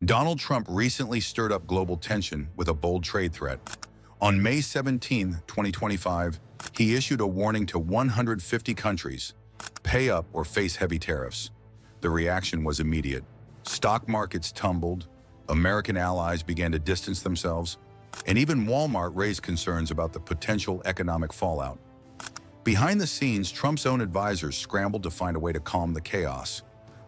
Donald Trump recently stirred up global tension with a bold trade threat. On May 17, 2025, he issued a warning to 150 countries: pay up or face heavy tariffs. The reaction was immediate. Stock markets tumbled, American allies began to distance themselves, and even Walmart raised concerns about the potential economic fallout. Behind the scenes, Trump's own advisors scrambled to find a way to calm the chaos.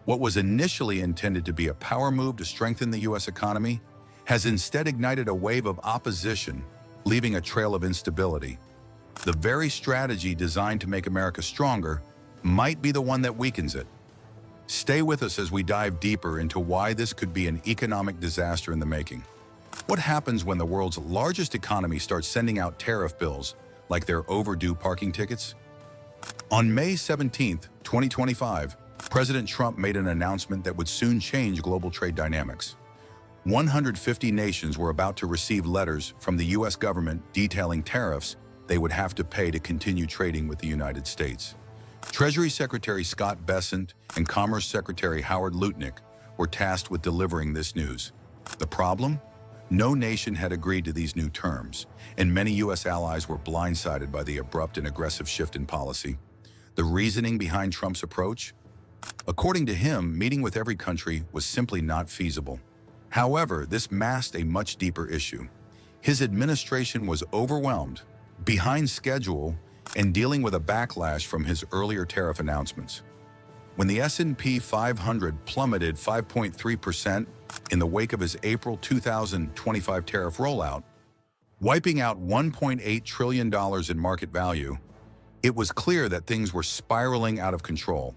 What was initially intended to be a power move to strengthen the U.S. economy has instead ignited a wave of opposition, leaving a trail of instability. The very strategy designed to make America stronger might be the one that weakens it. Stay with us as we dive deeper into why this could be an economic disaster in the making. What happens when the world's largest economy starts sending out tariff bills like they're overdue parking tickets? On May 17, 2025, President Trump made an announcement that would soon change global trade dynamics. 150 nations were about to receive letters from the U.S. government detailing tariffs they would have to pay to continue trading with the United States. Treasury Secretary Scott Bessent and Commerce Secretary Howard Lutnick were tasked with delivering this news. The problem? No nation had agreed to these new terms, and many U.S. allies were blindsided by the abrupt and aggressive shift in policy. The reasoning behind Trump's approach? According to him, meeting with every country was simply not feasible. However, this masked a much deeper issue. His administration was overwhelmed, behind schedule, and dealing with a backlash from his earlier tariff announcements. When the S&P 500 plummeted 5.3% in the wake of his April 2025 tariff rollout, wiping out $1.8 trillion in market value, it was clear that things were spiraling out of control.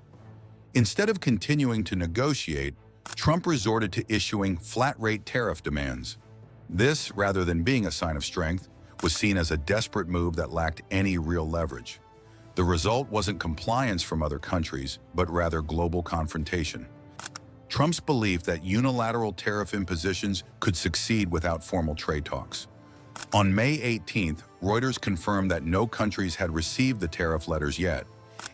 Instead of continuing to negotiate, Trump resorted to issuing flat-rate tariff demands. This, rather than being a sign of strength, was seen as a desperate move that lacked any real leverage. The result wasn't compliance from other countries, but rather global confrontation. Trump's belief that unilateral tariff impositions could succeed without formal trade talks. On May 18th, Reuters confirmed that no countries had received the tariff letters yet,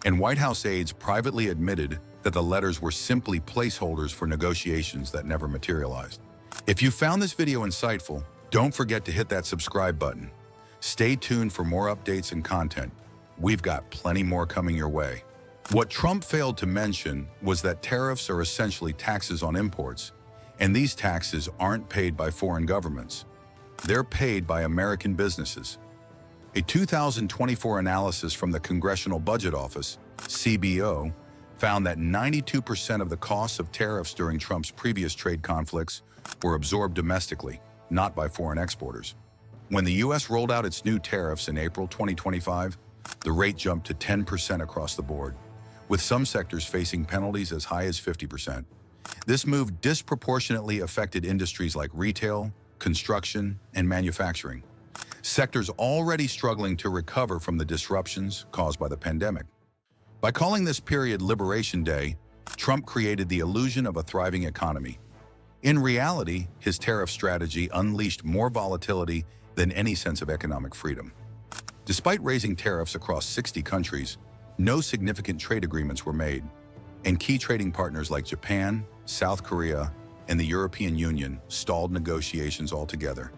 and White House aides privately admitted that the letters were simply placeholders for negotiations that never materialized. If you found this video insightful, don't forget to hit that subscribe button. Stay tuned for more updates and content. We've got plenty more coming your way. What Trump failed to mention was that tariffs are essentially taxes on imports, and these taxes aren't paid by foreign governments. They're paid by American businesses. A 2024 analysis from the Congressional Budget Office, CBO, found that 92% of the costs of tariffs during Trump's previous trade conflicts were absorbed domestically, not by foreign exporters. When the U.S. rolled out its new tariffs in April 2025, the rate jumped to 10% across the board, with some sectors facing penalties as high as 50%. This move disproportionately affected industries like retail, construction, and manufacturing, sectors already struggling to recover from the disruptions caused by the pandemic. By calling this period Liberation Day, Trump created the illusion of a thriving economy. In reality, his tariff strategy unleashed more volatility than any sense of economic freedom. Despite raising tariffs across 60 countries, no significant trade agreements were made, and key trading partners like Japan, South Korea, and the European Union stalled negotiations altogether.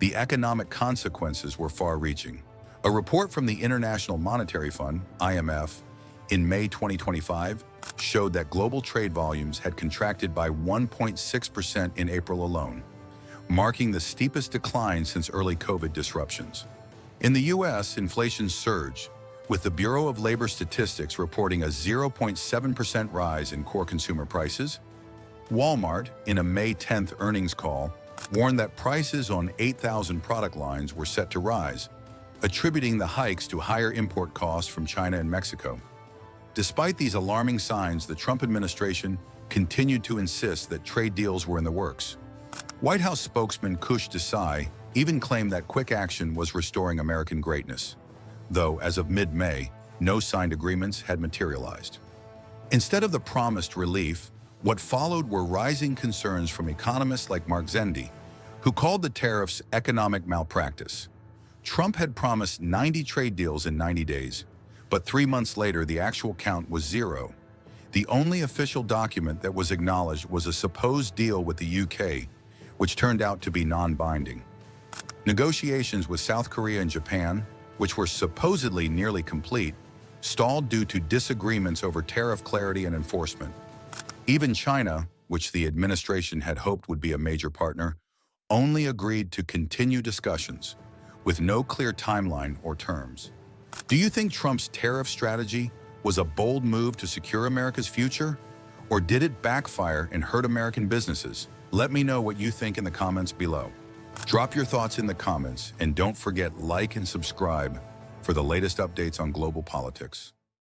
The economic consequences were far-reaching. A report from the International Monetary Fund, IMF, in May 2025 showed that global trade volumes had contracted by 1.6% in April alone, marking the steepest decline since early COVID disruptions. In the U.S., inflation surged, with the Bureau of Labor Statistics reporting a 0.7% rise in core consumer prices. Walmart, in a May 10th earnings call, warned that prices on 8,000 product lines were set to rise, attributing the hikes to higher import costs from China and Mexico. Despite these alarming signs, the Trump administration continued to insist that trade deals were in the works. White House spokesman Kush Desai even claimed that quick action was restoring American greatness, though as of mid-May, no signed agreements had materialized. Instead of the promised relief, what followed were rising concerns from economists like Mark Zendi, who called the tariffs economic malpractice. Trump had promised 90 trade deals in 90 days, but 3 months later, the actual count was 0. The only official document that was acknowledged was a supposed deal with the UK which turned out to be non-binding. Negotiations with South Korea and Japan, which were supposedly nearly complete, stalled due to disagreements over tariff clarity and enforcement. Even China, which the administration had hoped would be a major partner, only agreed to continue discussions, with no clear timeline or terms. Do you think Trump's tariff strategy was a bold move to secure America's future? Or did it backfire and hurt American businesses? Let me know what you think in the comments below. Drop your thoughts in the comments, and don't forget like and subscribe for the latest updates on global politics.